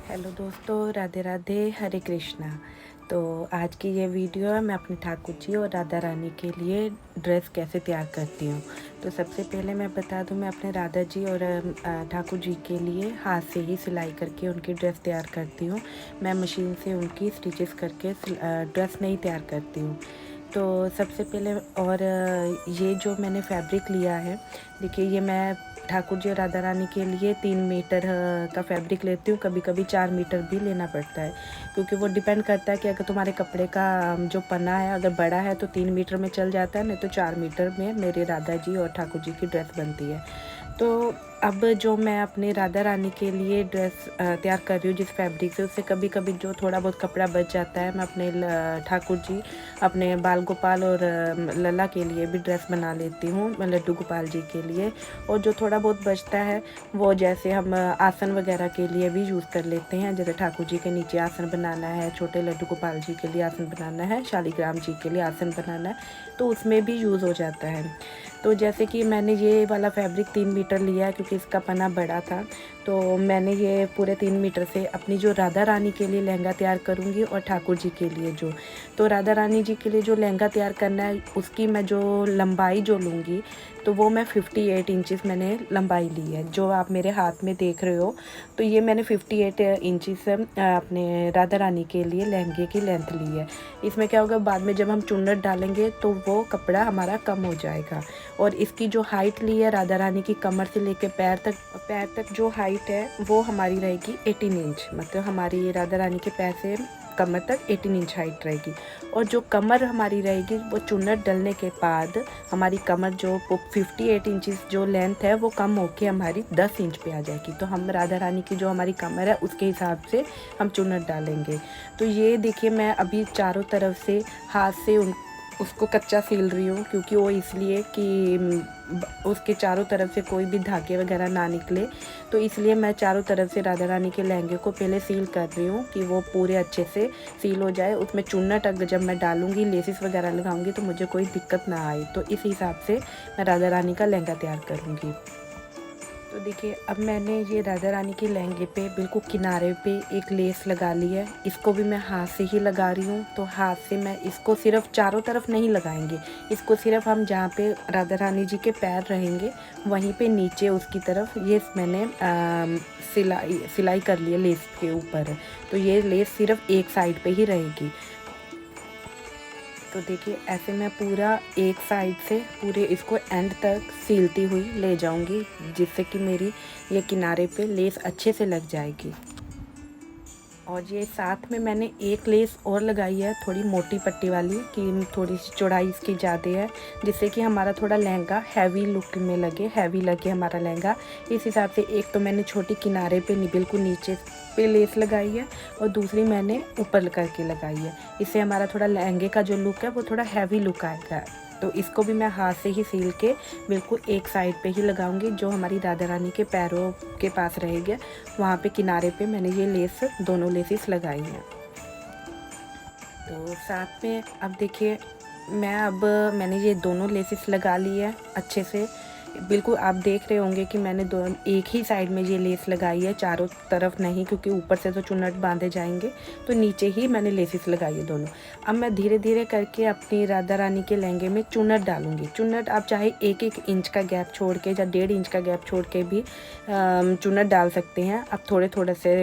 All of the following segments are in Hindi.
हेलो दोस्तों, राधे राधे, हरे कृष्णा। तो आज की ये वीडियो है, मैं अपने ठाकुर जी और राधा रानी के लिए ड्रेस कैसे तैयार करती हूँ। तो सबसे पहले मैं बता दूँ, मैं अपने राधा जी और ठाकुर जी के लिए हाथ से ही सिलाई करके उनकी ड्रेस तैयार करती हूँ। मैं मशीन से उनकी स्टिचेस करके ड्रेस नहीं तैयार करती हूँ। तो सबसे पहले और ये जो मैंने फैब्रिक लिया है, देखिए ये मैं ठाकुर जी और राधा रानी के लिए 3 मीटर का फैब्रिक लेती हूँ। कभी कभी 4 मीटर भी लेना पड़ता है, क्योंकि वो डिपेंड करता है कि अगर तुम्हारे कपड़े का जो पन्ना है अगर बड़ा है तो 3 मीटर में चल जाता है, नहीं तो 4 मीटर में मेरे राधा जी और ठाकुर जी की ड्रेस बनती है। तो अब जो मैं अपने राधा रानी के लिए ड्रेस तैयार कर रही हूँ जिस फैब्रिक से, उससे कभी कभी जो थोड़ा बहुत कपड़ा बच जाता है, मैं अपने ठाकुर जी, अपने बाल गोपाल और लला के लिए भी ड्रेस बना लेती हूँ, लड्डू गोपाल जी के लिए। और जो थोड़ा बहुत बचता है वो जैसे हम आसन वगैरह के लिए भी यूज़ कर लेते हैं। जैसे ठाकुर जी के नीचे आसन बनाना है, छोटे लड्डू गोपाल जी के लिए आसन बनाना है, शालिग्राम जी के लिए आसन बनाना है, तो उसमें भी यूज़ हो जाता है। तो जैसे कि मैंने ये वाला फैब्रिक 3 मीटर लिया है, क्योंकि इसका पन्ना बड़ा था। तो मैंने ये पूरे 3 मीटर से अपनी जो राधा रानी के लिए लहंगा तैयार करूँगी और ठाकुर जी के लिए तो राधा रानी जी के लिए जो लहंगा तैयार करना है, उसकी मैं जो लंबाई जो लूँगी, तो वो मैं 58 इंचेस मैंने लंबाई ली है, जो आप मेरे हाथ में देख रहे हो। तो ये मैंने 58 इंचेस अपने राधा रानी के लिए लहंगे की लेंथ ली है। इसमें क्या होगा, बाद में जब हम चुन्नट डालेंगे तो वो कपड़ा हमारा कम हो जाएगा। और इसकी जो हाइट ली है राधा रानी की, कमर से लेके पैर तक जो हाइट है वो हमारी रहेगी 18 इंच। मतलब हमारी राधा रानी के पैर से कमर तक 18 इंच हाइट रहेगी। और जो कमर हमारी रहेगी वो चुन्नट डलने के बाद हमारी कमर जो 58 इंचेस जो लेंथ है वो कम होके हमारी 10 इंच पे आ जाएगी। तो हम राधा रानी की जो हमारी कमर है उसके हिसाब से हम चुन्नट डालेंगे। तो ये देखिए, मैं अभी चारों तरफ से हाथ से उसको कच्चा सील रही हूँ, क्योंकि वो इसलिए कि उसके चारों तरफ से कोई भी धागे वगैरह ना निकले। तो इसलिए मैं चारों तरफ से राधा रानी के लहंगे को पहले सील कर रही हूँ कि वो पूरे अच्छे से सील हो जाए। उसमें चुन्नट अगर जब मैं डालूँगी, लेसिस वगैरह लगाऊँगी, तो मुझे कोई दिक्कत ना आए। तो इस हिसाब से मैं राधा रानी का लहंगा तैयार करूँगी। तो देखिए, अब मैंने ये राधा रानी के लहंगे पे बिल्कुल किनारे पे एक लेस लगा ली है। इसको भी मैं हाथ से ही लगा रही हूँ। तो हाथ से मैं इसको सिर्फ चारों तरफ नहीं लगाएंगे, इसको सिर्फ हम जहाँ पे राधा रानी जी के पैर रहेंगे वहीं पे नीचे उसकी तरफ ये मैंने सिलाई कर ली है लेस के ऊपर। तो ये लेस सिर्फ एक साइड पे ही रहेगी। तो देखिए, ऐसे मैं पूरा एक साइड से पूरे इसको एंड तक सीलती हुई ले जाऊंगी, जिससे कि मेरी ये किनारे पे लेस अच्छे से लग जाएगी। और ये साथ में मैंने एक लेस और लगाई है, थोड़ी मोटी पट्टी वाली, कि थोड़ी सी चौड़ाई इसकी ज़्यादा है, जिससे कि हमारा थोड़ा लहंगा हैवी लुक में लगे, हैवी लगे हमारा लहंगा। इस हिसाब से एक तो मैंने छोटी किनारे पे बिल्कुल नीचे पे लेस लगाई है, और दूसरी मैंने ऊपर करके लगाई है। इससे हमारा थोड़ा लहंगे का जो लुक है वो थोड़ा हैवी लुक आएगा। तो इसको भी मैं हाथ से ही सील के बिल्कुल एक साइड पे ही लगाऊंगी, जो हमारी राधा रानी के पैरों के पास रहेगी, वहाँ पे किनारे पे मैंने ये लेस दोनों लेसेस लगाई हैं। तो साथ में अब देखिए, मैंने ये दोनों लेसेस लगा ली है अच्छे से। बिल्कुल आप देख रहे होंगे कि मैंने एक ही साइड में ये लेस लगाई है, चारों तरफ नहीं, क्योंकि ऊपर से तो चुन्नट बांधे जाएंगे। तो नीचे ही मैंने लेसेस लगाई है दोनों। अब मैं धीरे धीरे करके अपनी राधा रानी के लहंगे में चुन्नट डालूंगी। चुन्नट आप चाहे 1-1 इंच का गैप छोड़ के या 1.5 इंच का गैप छोड़ के भी चुन्नट डाल सकते हैं। अब थोड़े थोड़े से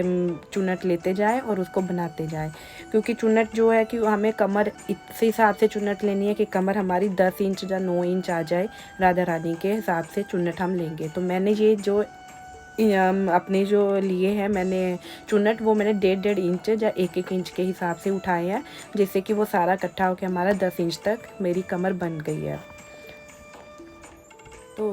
चुन्नट लेते जाएँ और उसको बनाते जाएँ, क्योंकि चुन्नट जो है कि हमें कमर इस हिसाब से चुन्नट लेनी है कि कमर हमारी 10 इंच या 9 इंच आ जाए, राधा रानी के हिसाब से चुन्नट हम लेंगे। तो मैंने ये जो अपने जो लिए हैं मैंने चुन्नट, वो मैंने 1.5 इंच या 1-1 इंच के हिसाब से उठाए हैं, जिससे कि वो सारा इकट्ठा होकर हमारा 10 इंच तक मेरी कमर बन गई है। तो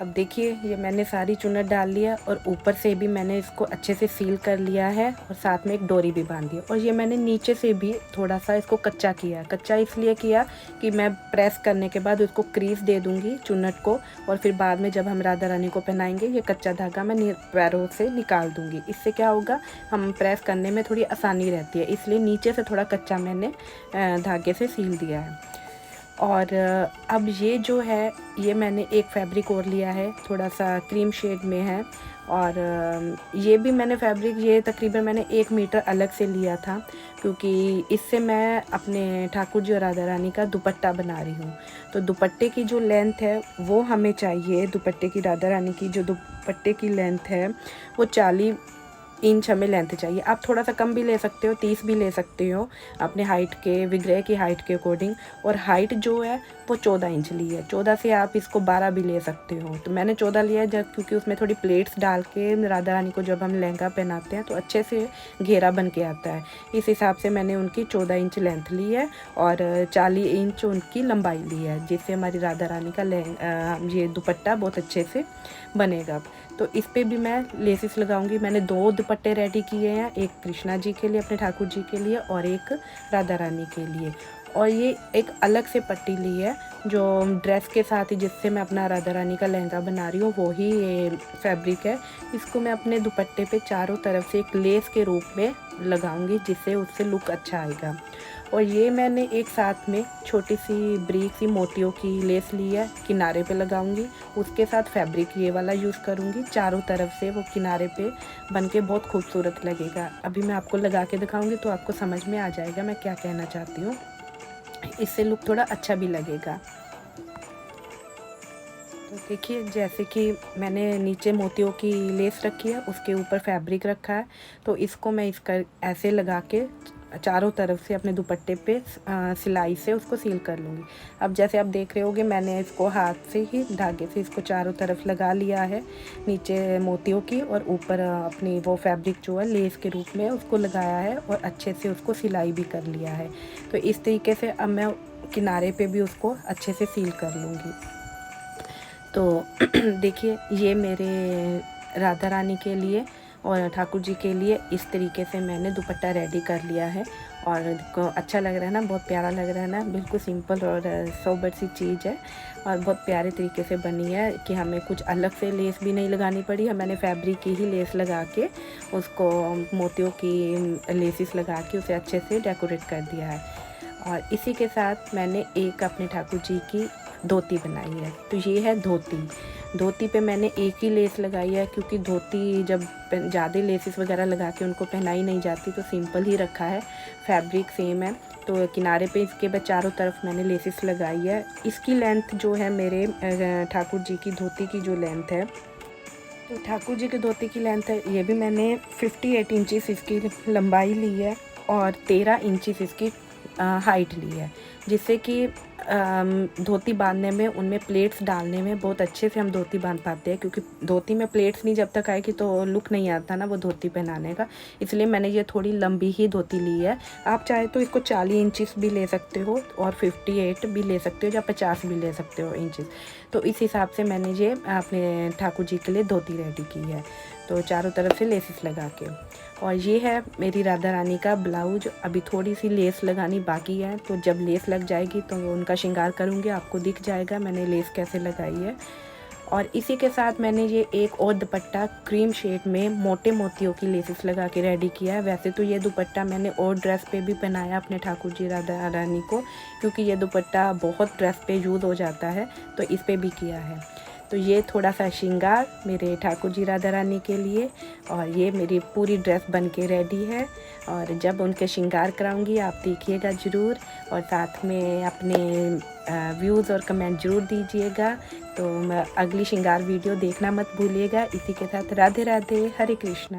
अब देखिए, ये मैंने सारी चुन्नट डाल लिया, और ऊपर से भी मैंने इसको अच्छे से सील कर लिया है, और साथ में एक डोरी भी बांध दी। और ये मैंने नीचे से भी थोड़ा सा इसको कच्चा किया। कच्चा इसलिए किया कि मैं प्रेस करने के बाद उसको क्रीज दे दूँगी चुन्नट को, और फिर बाद में जब हम राधा रानी को पहनाएंगे ये कच्चा धागा मैं पैरों से निकाल दूँगी। इससे क्या होगा, हम प्रेस करने में थोड़ी आसानी रहती है, इसलिए नीचे से थोड़ा कच्चा मैंने धागे से सील दिया है। और अब ये जो है, ये मैंने एक फैब्रिक और लिया है, थोड़ा सा क्रीम शेड में है, और ये भी मैंने फैब्रिक ये तकरीबन मैंने 1 मीटर अलग से लिया था, क्योंकि इससे मैं अपने ठाकुर जी और राधा रानी का दुपट्टा बना रही हूँ। तो दुपट्टे की जो लेंथ है वो हमें चाहिए, दुपट्टे की राधा रानी की जो दुपट्टे की लेंथ है वो 40 इंच हमें लेंथ चाहिए। आप थोड़ा सा कम भी ले सकते हो, 30 भी ले सकते हो अपने हाइट के, विग्रह की हाइट के अकॉर्डिंग। और हाइट जो है वो 14 इंच ली है, 14 से आप इसको 12 भी ले सकते हो। तो मैंने 14 लिया है जब, क्योंकि उसमें थोड़ी प्लेट्स डाल के राधा रानी को जब हम लहंगा पहनाते हैं तो अच्छे से घेरा बन के आता है। इस हिसाब से मैंने उनकी 14 इंच लेंथ ली है और 40 इंच उनकी लंबाई ली है, जिससे हमारी राधा रानी का ये दुपट्टा बहुत अच्छे से बनेगा। तो इस पे भी मैं लेसिस लगाऊंगी। मैंने 2 दुपट्टे रेडी किए हैं, एक कृष्णा जी के लिए अपने ठाकुर जी के लिए और एक राधा रानी के लिए। और ये एक अलग से पट्टी ली है जो ड्रेस के साथ ही, जिससे मैं अपना राधा रानी का लहंगा बना रही हूँ, वो ही ये फैब्रिक है। इसको मैं अपने दुपट्टे पे चारों तरफ से एक लेस के रूप में लगाऊंगी, जिससे उससे लुक अच्छा आएगा। और ये मैंने एक साथ में छोटी सी ब्रीक सी मोतियों की लेस ली है, किनारे पे लगाऊंगी। उसके साथ फैब्रिक ये वाला यूज़ करूंगी, चारों तरफ से वो किनारे पे बन के बहुत खूबसूरत लगेगा। अभी मैं आपको लगा के दिखाऊंगी तो आपको समझ में आ जाएगा मैं क्या कहना चाहती हूँ। इससे लुक थोड़ा अच्छा भी लगेगा। तो देखिए, जैसे कि मैंने नीचे मोतियों की लेस रखी है, उसके ऊपर फैब्रिक रखा है, तो इसको मैं इसका ऐसे लगा के चारों तरफ से अपने दुपट्टे पे सिलाई से उसको सील कर लूँगी। अब जैसे आप देख रहे होगे, मैंने इसको हाथ से ही धागे से इसको चारों तरफ लगा लिया है, नीचे मोतियों की और ऊपर अपनी वो फैब्रिक जो है लेस के रूप में उसको लगाया है और अच्छे से उसको सिलाई भी कर लिया है। तो इस तरीके से अब मैं किनारे पे भी उसको अच्छे से सील कर लूँगी। तो देखिए, ये मेरे राधा रानी के लिए और ठाकुर जी के लिए इस तरीके से मैंने दुपट्टा रेडी कर लिया है। और अच्छा लग रहा है ना, बहुत प्यारा लग रहा है ना, बिल्कुल सिंपल और सोबर सी चीज़ है और बहुत प्यारे तरीके से बनी है कि हमें कुछ अलग से लेस भी नहीं लगानी पड़ी है। मैंने फैब्रिक की ही लेस लगा के उसको मोतियों की लेसिस लगा के उसे अच्छे से डेकोरेट कर दिया है। और इसी के साथ मैंने एक अपने ठाकुर जी की धोती बनाई है। तो ये है धोती। धोती पे मैंने एक ही लेस लगाई है, क्योंकि धोती जब ज़्यादा लेसिस वगैरह लगा के उनको पहनाई नहीं जाती, तो सिंपल ही रखा है। फैब्रिक सेम है, तो किनारे पे इसके बाद चारों तरफ मैंने लेसिस लगाई है। इसकी लेंथ जो है, मेरे ठाकुर जी की धोती की जो लेंथ है, तो ठाकुर जी की धोती की लेंथ है, ये भी मैंने 58 इंचेस इसकी लंबाई ली है और 13 इंचेस इसकी हाइट ली है, जिससे कि धोती बांधने में, उनमें प्लेट्स डालने में बहुत अच्छे से हम धोती बांध पाते हैं। क्योंकि धोती में प्लेट्स नहीं जब तक आएगी तो लुक नहीं आता ना वो धोती पहनाने का, इसलिए मैंने ये थोड़ी लंबी ही धोती ली है। आप चाहे तो इसको 40 इंचेस भी ले सकते हो और 58 भी ले सकते हो या 50 भी ले सकते हो इंचेस। तो इस हिसाब से मैंने ये अपने ठाकुर जी के लिए धोती रेडी की है, तो चारों तरफ से लेसिस लगा के। और ये है मेरी राधा रानी का ब्लाउज। अभी थोड़ी सी लेस लगानी बाकी है, तो जब लेस लग जाएगी तो उनका श्रृंगार करूँगी, आपको दिख जाएगा मैंने लेस कैसे लगाई है। और इसी के साथ मैंने ये एक और दुपट्टा क्रीम शेड में मोटे मोतियों की लेसिस लगा के रेडी किया है। वैसे तो ये दुपट्टा मैंने और ड्रेस पे भी पहनाया अपने ठाकुर जी राधा रानी को, क्योंकि ये दुपट्टा बहुत ड्रेस पे यूज़ हो जाता है, तो इस पे भी किया है। तो ये थोड़ा सा श्रृंगार मेरे ठाकुर जी राधा रानी के लिए, और ये मेरी पूरी ड्रेस बन के रेडी है। और जब उनके श्रृंगार कराऊंगी आप देखिएगा ज़रूर, और साथ में अपने व्यूज़ और कमेंट ज़रूर दीजिएगा। तो अगली श्रृंगार वीडियो देखना मत भूलिएगा। इसी के साथ राधे राधे, हरे कृष्णा।